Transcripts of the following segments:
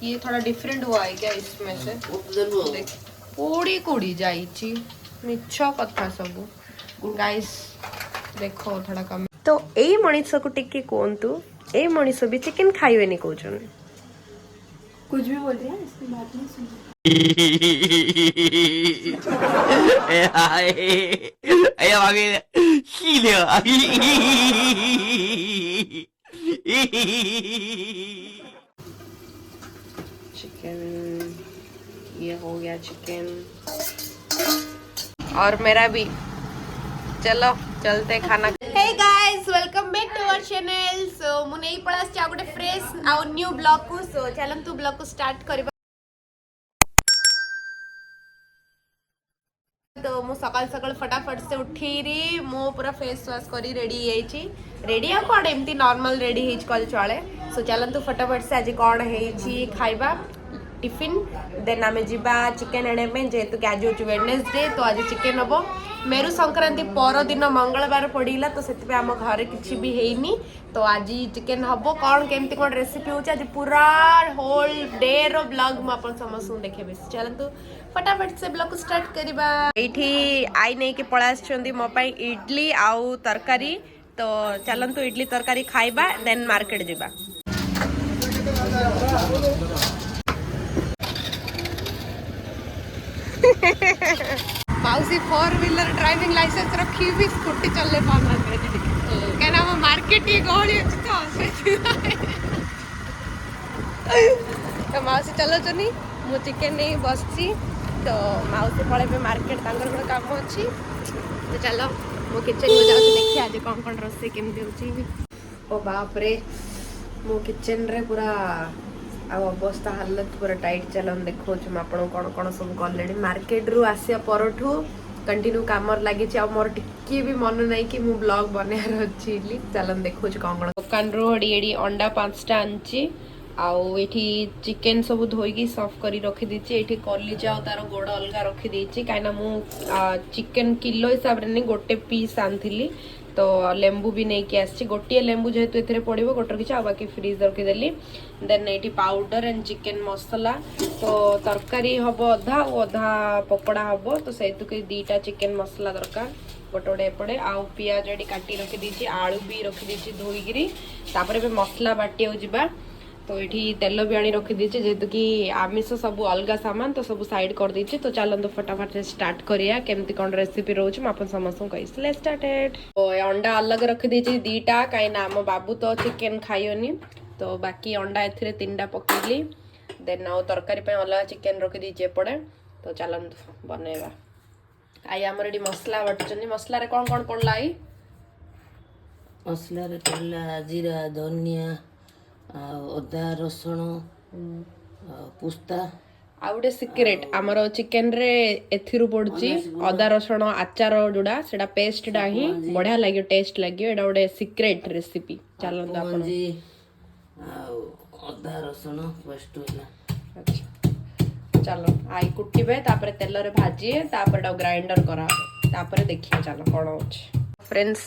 ये थोड़ा डिफरेंट हुआ है क्या इसमें से? देख कोड़ी कोड़ी जाइची मिछ कथा सब गाइस देखो थोड़ा कम। तो एई मनीष को टिके कोंतु ए मनीष भी चिकन खाइबेनी कहउछन। कुछ भी बोल रही है इसकी बात नहीं सुन। चिकन ये हो गया चिकन और मेरा भी। चलो चलते खाना। Hey guys welcome back to our channel. So मु नहीं पड़ा चा गोटे फ्रेश आ न्यू ब्लॉग को। सो चलन तू ब्लॉग को स्टार्ट करबा। तो मु सकाल सकाल फटाफट से उठी री मो पूरा फेस वॉश करी रेडी हेची। रेडी आ कोड एमती नॉर्मल रेडी हेच कल चले। सो चलन तू फटाफट से आज कोन हेची खाइबा टिफिन देन आमे जिबा चिकन आने में जेहेतु कि आज होची वेडनेसडे तो आज चिकन हबो। मेरु संक्रांति पर दिन मंगलवार पड़ीला तो सेति पे हम घर किछि भी हेइनी तो आज चिकन हबो। कोन केमती कोन रेसिपी होची आज पूरा होल डे रो ब्लॉग म अपन समस्त देखेबे। चलन तू फटाफट से ब्लॉग स्टार्ट करिबा। एठी आई नै के पळास छंदी मो पई इडली आउ तरकारी तो चलन तू इडली तरकारी खाइबा देन मार्केट जिबा। माउसी 4 व्हीलर ड्राइविंग लाइसेंस रखी भी स्कूटी चलने पाना क्या ना वो मार्केट ये गहली अच्छी तो माउसी चलो चनी मु चिकन नहीं बसची तो माउसी पड़े मार्केट तांगर गोटे काम अच्छी तो चलो मो किचन में जाऊँ देखिए आज कौन कौन रोसे केमती होची। ओ बाप रे मो किचन रे पूरा आ अवस्था हालत पूरा टाइट चलन देखो आपण कौन कौन सब कले मार्केट रु आसिया परठू कंटिन्यू काम लगी मोर टिके भी मन नहीं कि मु ब्लॉग बनार अच्छी चलन देखो कौन कौन दुकान रू एडी अंडा 5टा आनची आउ एठी चिकन सब धोईकी सफ करी रखी दीची। एठी कलिजा और तार गोड़ अलगा रखी दीची काइना मु चिकन किलो हिसाब रे नहीं गोटे पीस आनथिली तो लेंबू भी नहीं कि आसी गोटे लेंबू जेहेतु एथिरे पड़िबो गोटर किछ आ बाकी फ्रीज रखी देली। देन एठी पाउडर एंड चिकन मसाला तो तरकारी हबो अधा और अधा पकोड़ा हबो तो सेतु के दीटा चिकन मसाला दरकार गोटे एपटे आउ पियाज एडी काटी रखी दीची आलू भी रखी दीची धोईगिरी तापरे बे मसला बाटी हो जिबा। तो ये तेल भी आनी रखी दीचे जेहेतु कि आमिष सब अलग सामान तो सब साइड कर दीचे तो चलते फटाफट से स्टार्ट करिया केमती कौन रेसिपी रोच अपन समस्त कही लेट्स स्टार्टेड। तो अंडा अलग रखी दीचे दीटा कहीं ना आम बाबू तो चिकन खाइनी तो बाकी अंडा ए 3टा पकेली देन आउ तरकारी अलग चिकन रखी दीचे एपटे तो चलते बनैबा। आई आमर ये मसला बाटुचंदी मसला रे कौन कौन पड़ला आई मसला रे पड़ला जीरा धनिया अदा रसुण पुस्ता आ गोटे सिक्रेट आमर चिकन रे एथिरु पड़ुची अदा रसुण आचार जोड़ा सेटा पेस्ट डा ही बढ़िया लागियो टेस्ट लागियो एडा गोटे सिक्रेट रेसिपी चलन आपण अदा रसुण पेस्ट होला। अच्छा चलो आई कुटिबे तापर तेल रे भाजिए तापर ग्राइंडर करा तापर देखिए चलो कोन होछ। फ्रेंड्स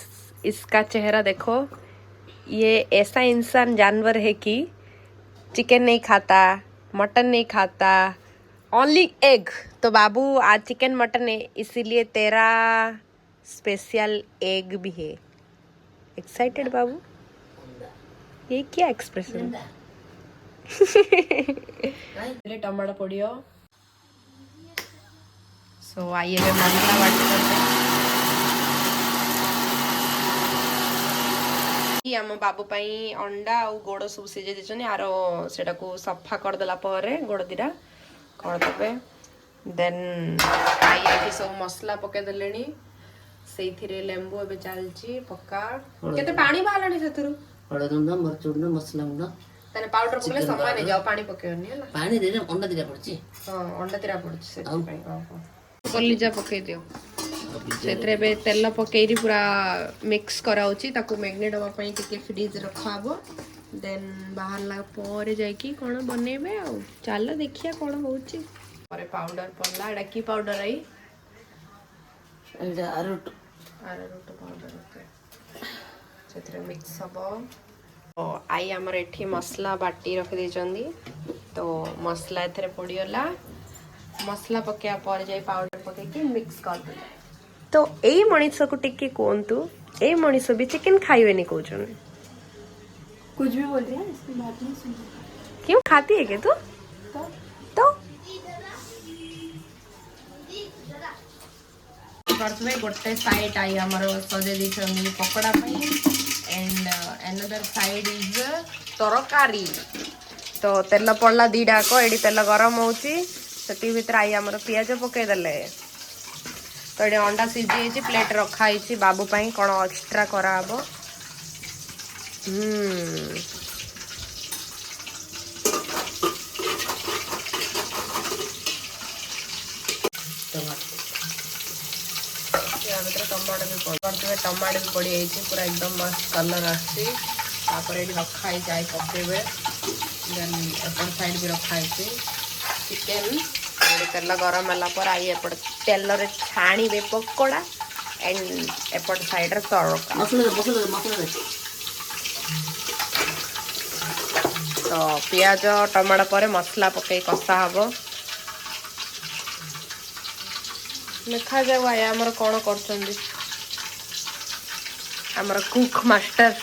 इसका चेहरा देखो ये ऐसा इंसान जानवर है कि चिकन नहीं खाता मटन नहीं खाता ओनली एग। तो बाबू आज चिकन मटन है इसीलिए तेरा स्पेशल एग भी है। एक्साइटेड बाबू ये क्या एक्सप्रेशन टमाटो पड़ियो सो आइए मसला बाटी आम बाबू पाई अंडा और गोड़ सब सीझे देछन यार सेटा को सफा कर देला परे गोड़ दिरा कर देबे देन आई सब मसला पके देलेनी सेथिरे लेंबू एबे चालची पक्का केते पानी बाहलानी सेथुरु हळद गुंड मरच गुंड मसला गुंड तने पाउडर पकले समय नहीं जाओ पानी पकेनी है ना पानी दे अंडा दिरा पड़ची हां अंडा दिरा पड़ची से कलिजा पके दियो सेथरे बे तेल पकेरी पूरा मिक्स कराउची ताको मैग्नेट हवा पई टिके फ्रीज रखाबो देन बाहर ला परे जाई की कोन बनेबे आ चलो देखिया कोन होची परे पाउडर पड़ला एडा की पाउडर आई एडा अरोट पाउडर ओके सेथरे मिक्स हबो तो आई आमर एठी मसला बाटी रखी देछंदी तो मसला एथरे पड़ीगला मसला पकेया पर जाई पाउडर पके के मिक्स कर दे तो एई मनीष को टिके कोंतु ए मनीष भी चिकन खाइबेनी कहउछन कुछ भी बोल रही है इसकी बात नहीं सुन क्यों खाती है के तू तो फर्स्ट में गोटे साइड आई हमर सजे दिछंदी पकोड़ा पई एंड अनदर साइड इज तरकारी तो तेल पड़ला दीटा को एडी तेल गरम होउची सेती भीतर आई हमर पियाज पके देले तो एडी अंडा सिझी छी प्लेट रखा छी बाबू पई कोन एक्स्ट्रा करा हबो टमाटो भी पड़ी जाइए पूरा एकदम मस्त कलर आसी रखाई जाए पकेबे देन एपट साइड भी रखाई चिकेन तेल गरम है आई एपट तेल रे छाणीबे पकोड़ा एंड एपट साइड रे तड़का तो पियाज टमाटो पर मसला पकई कषा हम देखा जाऊ आया आमर कौन कर आमर कुक मास्टर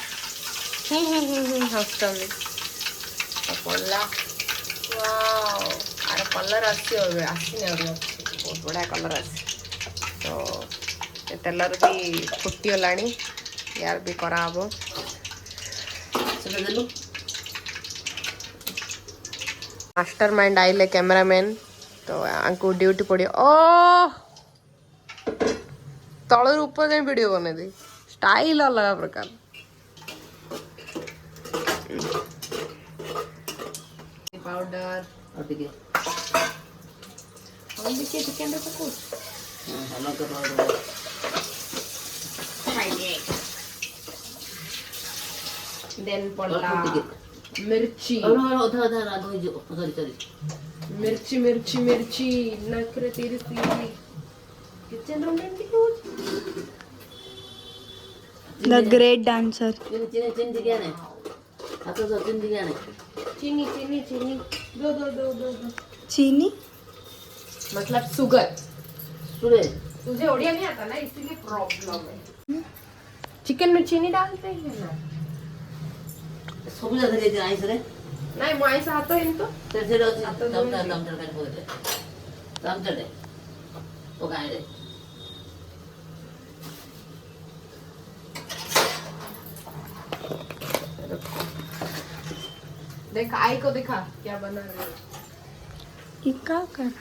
हसुँच पड़ा आर कलर आसनी बहुत बढ़िया कलर आसी तो तेल भी फुटीगला यार भी कराब मास्टर माइंड आइले कैमरामैन तो आंको ड्यूटी पड़ी ओ तल ऊपर जाए वीडियो बने दी स्टाइल अलग प्रकार पाउडर चिकन देन पड़ला मिर्ची मिर्ची मिर्ची मिर्ची नखरे तेरी किचन रूम में द ग्रेट डांसर चीनी चीनी चीनी दो दो दो दो दो चीनी मतलब शुगर तुझे ओडिया नहीं आता ना इसीलिए प्रॉब्लम है चिकन में चीनी डालते हैं ना सब जगह जे आइस रे नहीं मु आइस हातो इन तो तेरे दम कर बोले दम चढ़े ओ गाय रे देख आई को दिखा क्या बना रही है ये क्या कर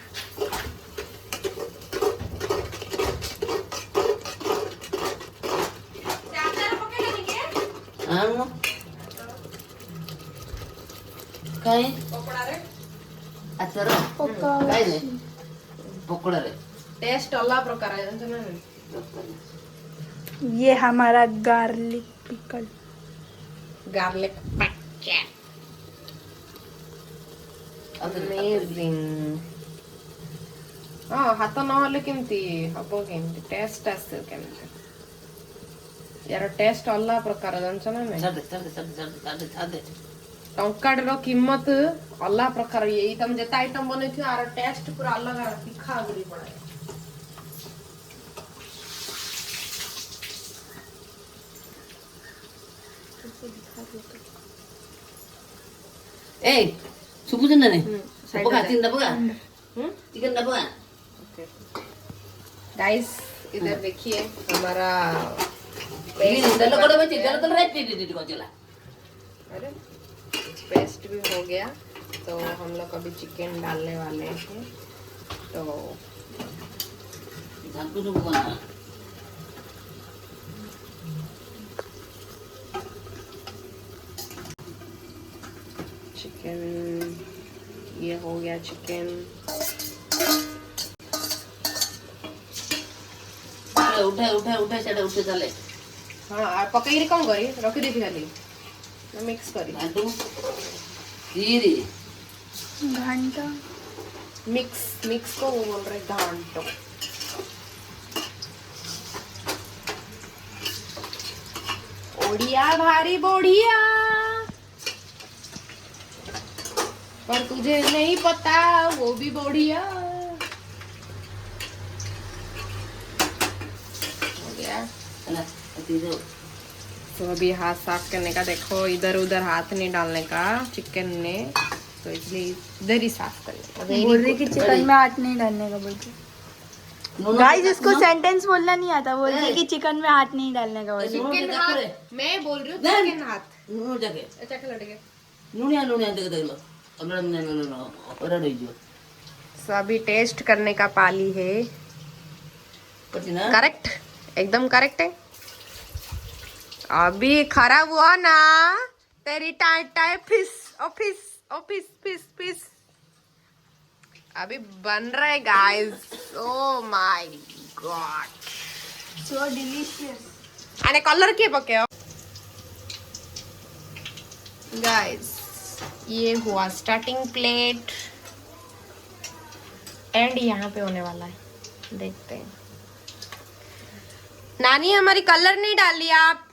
काय पकोड़ा रे अच्छा रे काय रे पकोड़ा रे टेस्ट अलग प्रकार है जानते ना ये हमारा garlic pickle garlic packet amazing हाँ हाथ नहले केमती हम केमती टेस्ट आसे केमती यार टेस्ट अलग प्रकार जानछ ना नहीं टंकाड़ रो कीमत अलग प्रकार यही तुम जता आइटम बनै थि आर टेस्ट पूरा अलग तीखा गुरी पड़े ए सुबुज ना नहीं पका चिकन पका चिकन पका गाइस इधर देखिए हमारा पेस्ट भी हो गया तो हम लोग अभी चिकन डालने वाले हैं तो चिकन ये हो गया चिकन उठे उठे उठे चढ़े उठे चले हाँ पकई कौन करी रखी दी खाली मिक्स करी धीरे घंटा मिक्स मिक्स को वो बोल रहे घंटो ओडिया भारी बोढ़िया पर तुझे नहीं पता वो भी बढ़िया हो गया। अला तीजो तो अभी हाथ साफ करने का, देखो इधर उधर हाथ नहीं डालने का चिकन ने, तो इसलिए इधर ही साफ करने का। बोल रही कि चिकन में हाथ नहीं डालने का बोलते। गाइस इसको सेंटेंस बोलना नहीं आता, बोलती कि चिकन में हाथ नहीं डालने का बोलते। चिकन हाथ मैं बोल रही हूँ, चिकन हाथ नून जाके अच्छा लड़के नूनिया देख लो अब रेडी जो सो अभी टेस्ट करने का पाली है। करती ना करेक्ट, एकदम करेक्ट है। अभी खराब हुआ ना तेरी टाई फिस ऑफिस ऑफिस फिस फिस। अभी बन रहा है guys, oh my God so delicious. आने कलर के पके गाइस। ये हुआ स्टार्टिंग प्लेट एंड यहाँ पे होने वाला है, देखते हैं। नानी हमारी कलर नहीं डाली आप।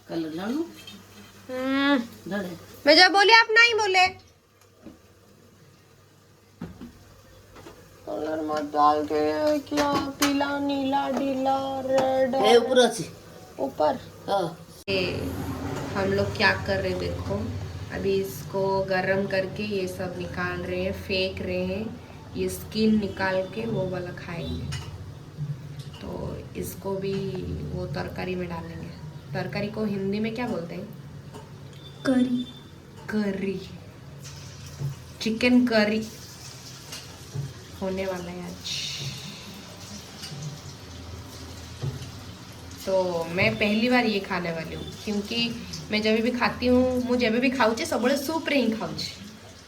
कलर डालो डाले मैं जब बोली आप नहीं बोले। कलर मत डाल के, क्या पीला नीला ढीला रेड ए ऊपर अच्छी ऊपर। हां हम लोग क्या कर रहे हैं देखो, अभी इसको गरम करके ये सब निकाल रहे हैं, फेंक रहे हैं। ये स्किन निकाल के वो वाला खाएंगे, तो इसको भी वो तरकारी में डालेंगे। तरकारी को हिंदी में क्या बोलते हैं? करी। करी, चिकन करी होने वाला है आज। तो मैं पहली बार ये खाने वाली हूँ, क्योंकि मैं जब भी खाती हूँ, मुझे जब भी खाऊचे सब सूप रे ही खाऊचे,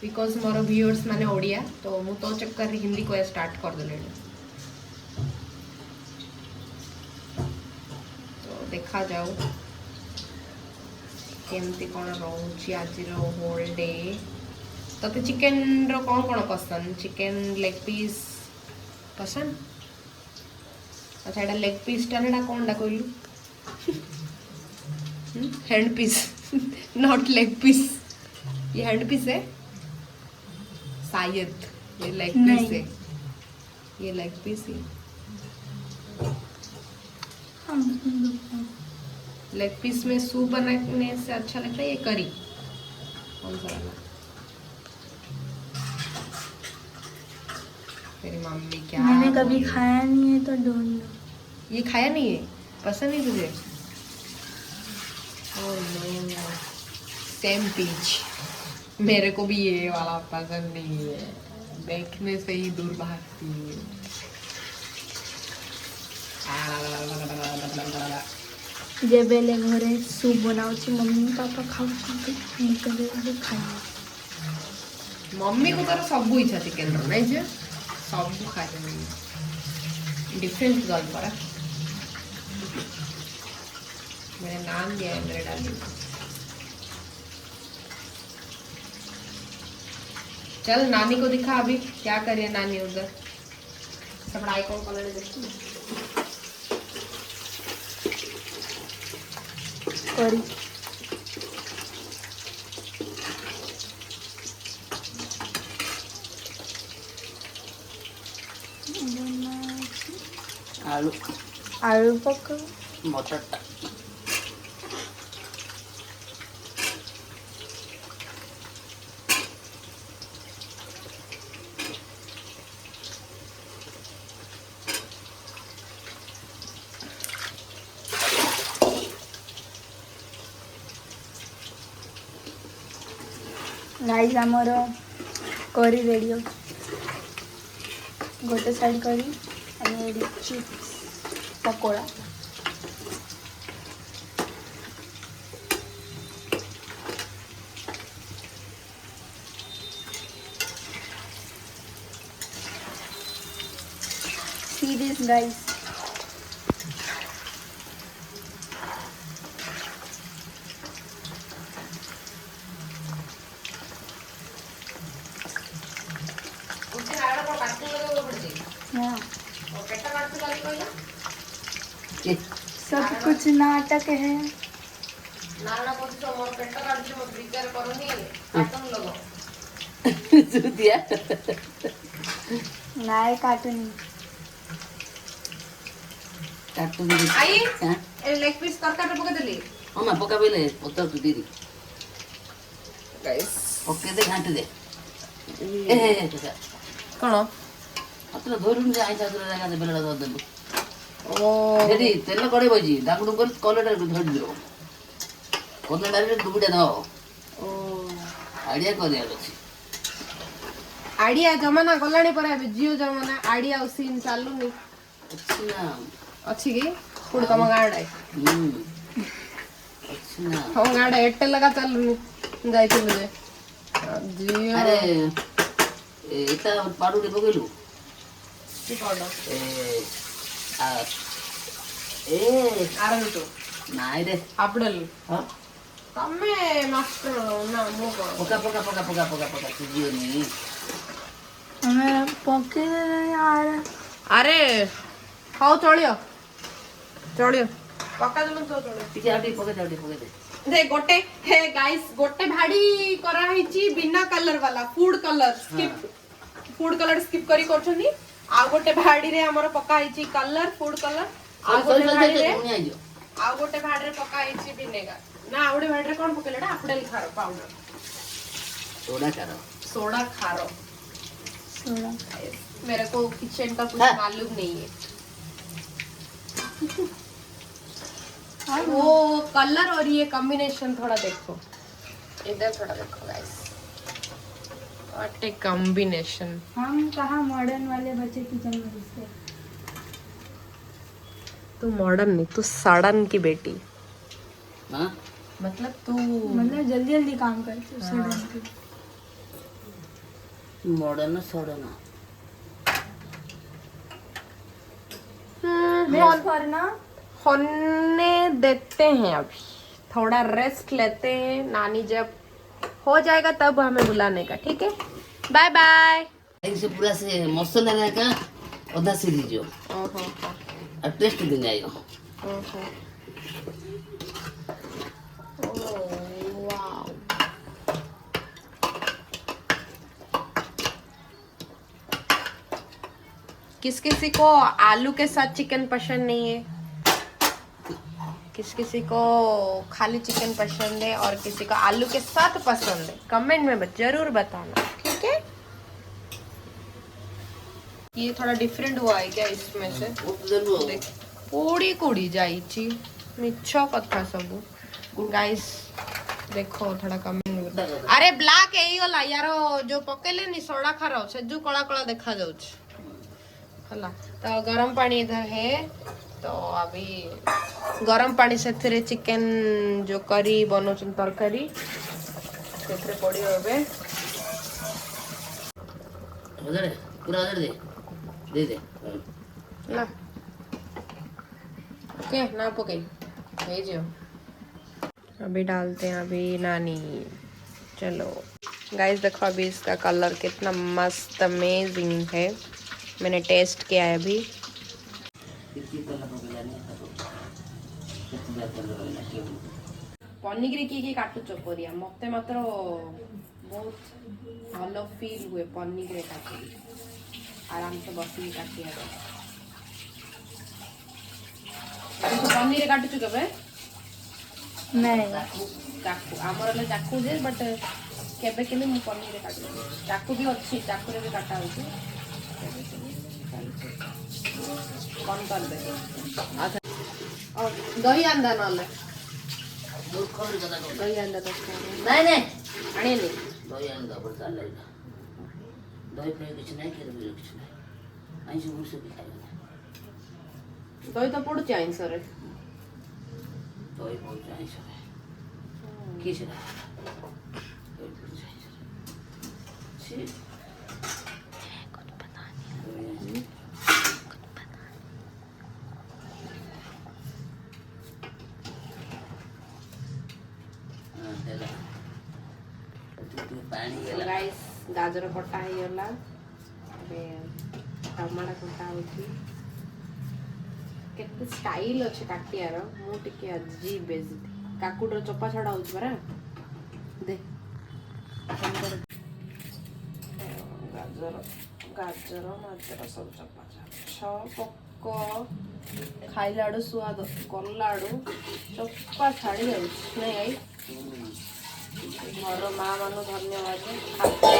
बिकॉज मोर व्यूअर्स माने ओडिया, तो मु तो चक्कर हिंदी को स्टार्ट कर देले। तो देखा जाओ केमती कौन रोची आज होल डे। तो चिकन रो कौन कौन पसंद? चिकन लेग पीस पसंद? अच्छा एटा लेग पीस टाना कौन डा कहलु? Hand piece not leg piece. ये हैंड पीस है शायद, ये लेग पीस है, ये लेग पीस है। लेग पीस में सूप बनाने से अच्छा लगता है ये करी? कौन सा वाला? मेरी मम्मी क्या मैंने कभी खाया नहीं है तो डोंट नो। ये खाया नहीं है, पसंद नहीं तुझे? Oh no, same pinch. मेरे को भी ये वाला पसंद नहीं है, देखने से ही दूर भागती है। जे बेले घरे सूप बनाऊची मम्मी पापा खाऊची कभी खाई। मम्मी को तर सब इच्छा चिकेन रो नहीं जे सब खाए डिफरेंट गर्ल पर। मैंने नाम दिया है मेरे डाली। चल नानी को दिखा अभी क्या करे नानी उधर। सपड़ाई कौन कलर देखती करी। आलू आलू पक्का मटर गाइस आमर करी रेडी गोटे साइड करी chips pakora. See this guys. हाँ सब कुछ नाटक है। ନାରାୟଣ କହୁଛି ମୋର ପେଟ କାଟୁଛି ମୋ ବ୍ରିଜର କରୁନି କାଟୁନ ଲୋକ ସୁଦିଆ ନାଇଁ କାଟୁନି କାଟୁନି ଆଇ ହାଁ ଏ ଲେଗ ପିସ୍ ତରକାରୀ ପକେଇଦେଲି ହଁ ମା ପକା ବେଲେ ପତ୍ର ତୁ ଦିଦି ଗାଇସ୍ ପକେଇ ଦେ ଘାଣ୍ଟି ଦେ କଣ ହାତରେ ଧରୁନି ଯେ ଆଇଁଷ ହାତରେ ଜାଗା ଦେ ବେଲଟା ଧରିଦେଲୁ ଓ ସେଠି ତେଲ କଡ଼େଇ ବଇଛି ତାକୁ କରି କଲଟା ଧରିଦିଅ କଲଟାରେ ଡୁବିଟା ଧ ଓ ଆଇଡ଼ିଆ କରିବାର ଅଛି ଆଇଡିଆ ଜମାନା ଗଲାଣି ପରେ ଏବେ ଜିଓ ଜମାନା ଆଇଡିଆ ଆଉ ସିନ୍ ଚାଲୁନି ଅଛି ନା ଅଛି କି କୋଉଠି ତମ ଗାଁ ଆଡେ ଅଛି ନା ତମ ଗାଁ ଆଡେ ଏୟାରଟେଲ ଲଗା ଚାଲୁନି ଯାଇଥିଲୁ ଯେ ଜିଓ ଆରେ ଏଟା ପାଡୁରେ ପକେଇଲୁ କି କଣ ଆରଟୁ ନାଇଁ ରେ ଆପଡଲ ହଁ ତମେ ମାଷ୍ଟର ନା ମୁଁ କଣ ପକା ପକା ପକା ପକା ପକା ପକା ସୁଜିବନି ଆମେ ପକେଇଦେଲେ यार ଆରେ ହଉ ଚଳିବ ଚଳିବ ପକାଦେଲୁ ତ ଚଳିବ ଟିକେ ଆଉ ଟିକେ ପକେଇ ଦେ ପକେଇ ଦେ ଦେ ଗୋଟେ हे गाइस ଗୋଟେ ଭାଡି କରା ହେଇଛି ବିନା କଲର वाला food colour skip food colour skip କରି କରୁଛନ୍ତି ଆଉ ଗୋଟେ ଭାଡିରେ ଆମର ପକା ହେଇଛି କଲର ଫୁଡ କଲର ଆଉ ଗୋଟେ ଭାଡିରେ ପକା ହେଇଛି ଭିନେଗାର ନା ଆଉ ଗୋଟେ ଭାଡିରେ କଣ ପକେଇଲେଟା ଆପଡେଲ ଖାର ପାଉଡର सोडा खारो सोडा मेरे को किचन का कुछ मालूम नहीं है वो कलर और ये कॉम्बिनेशन थोड़ा देखो इधर थोड़ा देखो गाइस व्हाट ए कॉम्बिनेशन हम कहाँ मॉडर्न वाले बच्चे किचन में घुसते तू मॉडर्न नहीं तू सड़न की बेटी हाँ मतलब तू मतलब जल्दी जल्दी काम करते सडन की मॉडर्न सडन करना होने देते हैं अभी थोड़ा रेस्ट लेते हैं नानी जब हो जाएगा तब हमें बुलाने का ठीक है बाय बाय से पूरा से मसाला का अधा सीधी जो ओहो और टेस्ट दिन आएगा ओहो वाओ किसी को आलू के साथ चिकन पसंद नहीं है किसी को खाली चिकन पसंद है और किसी को आलू के साथ पसंद है कमेंट में जरूर बताना ठीक है ये थोड़ा डिफरेंट हुआ है क्या इसमें से देख कोड़ी कोड़ी जाइची मिछ कथा सब गाइस देखो थोड़ा कमेंट में अरे ब्लैक है वाला यार जो पकेले नि सोडा खारो से जो कला कला देखा जाउछ हला तो गरम पानी इधर है तो अभी गरम पानी से फिर चिकन जो करी बनो तरकारी से पड़ियो एबे पूरा दे ला ओके ना पके भेजियो अभी डालते हैं अभी नानी चलो गाइस देखो अभी इसका कलर कितना मस्त अमेजिंग है मैंने टेस्ट किया है अभी पनीर की काटुच परिया मते मात्र बहुत भलो फील हुए पनीर काटी आराम से बसी काटिया पनीर काटुच केबे नहीं चाकू आमर चाकू जे बट केबे केले मु पनीर काटू चाकू भी अच्छी चाकू रे भी काटा होची कौन कर दे अच्छा और दही अंडा नले दही अंडा तो नहीं नहीं आने नहीं दही अंडा पर चल लेगा दही फ्राई कुछ नहीं कर भी कुछ नहीं आइस मुझ से भी खाएगा दही तो पड़ जाए सर दही बहुत जाए सर किस रे दही पड़ जाए सर ठीक कुछ पता नहीं गाइस गाजर कटा है गला अबे टमाटर कटा होची केते स्टाइल अछि काटियार मु टिके अजीब बेजती କାକୁଡିର ଚୋପା ଛଡା ହଉଛି ପରା ଦେ ଗାଜର ଗାଜର ମାଜର ସବୁ ଚୋପା ପକ ଖାଇଲା ଆଡୁ ସୁଆଦ କଲା ଆଡୁ ଚୋପା ଛାଡି ଯାଉଛି ନାଇଁ ଆଇ ଘର ମା ମାନଙ୍କୁ ଧନ୍ୟବାଦ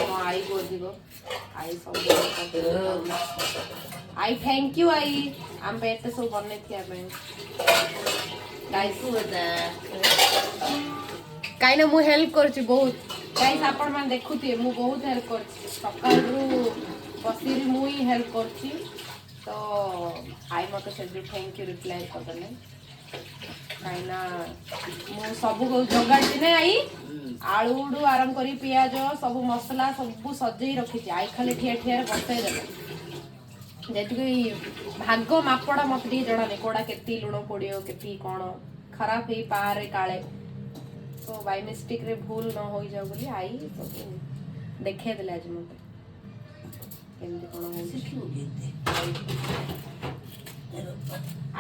ମୋ ଆଈକୁ ଅଧିକ ଆଈ ସବୁ ଆଇ ଥ୍ୟାଙ୍କ ୟୁ ଆଈ ଆମ ପାଇଁ ଏତେ ସବୁ ବନେଇଥିବା ପାଇଁ କାହିଁକିନା ମୁଁ ହେଲ୍ପ କରୁଛି ବହୁତ ଗାଇସ୍ ଆପଣ ମାନେ ଦେଖୁଥିବେ ମୁଁ ବହୁତ ହେଲ୍ପ କରୁଛି ସକାଳରୁ ବସିକି ମୁଁ ହିଁ ହେଲ୍ପ କରୁଛି ତ ଆଈ ମତେ ସେଥିରୁ ଥ୍ୟାଙ୍କ ୟୁ ରିପ୍ଲାଏ କରିଦେଲେ କାହିଁକିନା ମୁଁ ସବୁ ଯୋଗାଡ଼ିଛି ନା ଆଈ ଆଳୁଠୁ ଆରମ୍ଭ କରି ପିଆଜ ସବୁ ମସଲା ସବୁ ସଜେଇ ରଖିଛି ଆଈ ଖାଲି ଠିଆ ଠିଆରେ ବସେଇ ଦେଲେ ଯେତିକି ଭାଗ ମାପଟା ମତେ ଟିକେ ଜଣା ନାହିଁ କୋଉଟା କେତିକି ଲୁଣ ପଡିବ କେତିକି କଣ ଖରାପ ହେଇପାରେ କାଳେ ତ ବାଇ ମିଷ୍ଟେକ୍ ରେ ଭୁଲ ନ ହୋଇଯାଉ ବୋଲି ଆଈ ସବୁ ଦେଖେଇ ଦେଲେ ଆଜି ମତେ କେମିତି କଣ ହଉଛି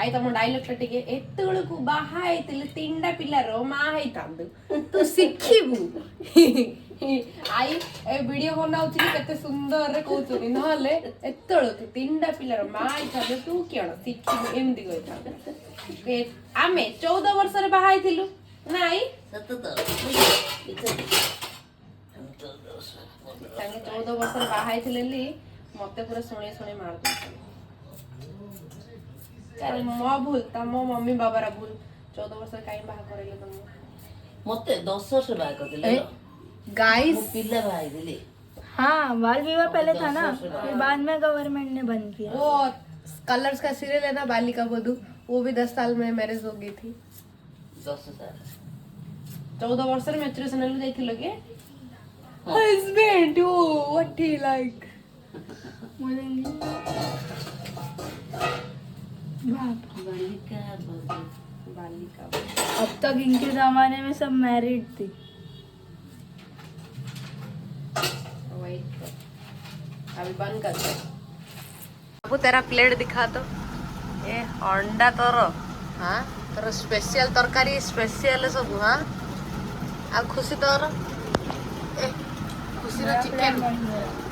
ଆଇ ତମ ଡାଇଲଗ ଟା ଟିକେ ଏତେବେଳକୁ ବାହା ହେଇଥିଲେ 3ଟା ପିଲାର ମା ହେଇଥାନ୍ତୁ ତୁ ଶିଖିବୁ ଆଇ ଏ ଭିଡିଓ ବନାଉଛି କେତେ ସୁନ୍ଦରରେ କହୁଛନ୍ତି ନହେଲେ ଏତେବେଳକୁ 3ଟା ପିଲାର ମା ହେଇଥାନ୍ତୁ ତୁ କିଣ ଶିଖିବୁ ଏମିତି କହିଥାନ୍ତୁ ଆମେ 14 ବର୍ଷରେ ବାହା ହେଇଥିଲୁ ନାଇଁ ତାଙ୍କେ 14 ବର୍ଷରେ ବାହା ହେଇଥିଲେ ମତେ ପୁରା ଶୁଣି ଶୁଣି ମାରୁଛନ୍ତି ମୋ ଭୁଲ ମୋ ମମ୍ମୀ ବାବାର ଭୁଲ 14 ବର୍ଷରେ କାହିଁ ବାହା କରେଇଲେ ତମକୁ मते 10 वर्ष बाय कर दिले गाइस वो पिल्ला भाई दिले हाँ बाल विवाह पहले था ना फिर बाद में गवर्नमेंट ने बंद किया वो कलर्स का सीरियल है ना बालिका बधू वो भी 10 साल में मैरिज हो गई थी 10 साल 14 वर्ष में मैच्योरेशन ले जाई लगे husband oh what he like बोलेंगे बालिका बालिका अब तक इनके जमाने में सब मैरिड थी वेट अभी बंद कर दे अब तेरा प्लेट दिखा दो ए अंडा तोर हाँ तोर स्पेशल तरकारी स्पेशल सब हाँ आ खुशी तोर ए खुशी रो चिकन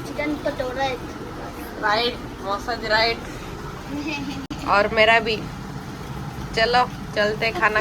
चिकन कटोरा राइट मसाज राइट और मेरा भी चलो चलते खाना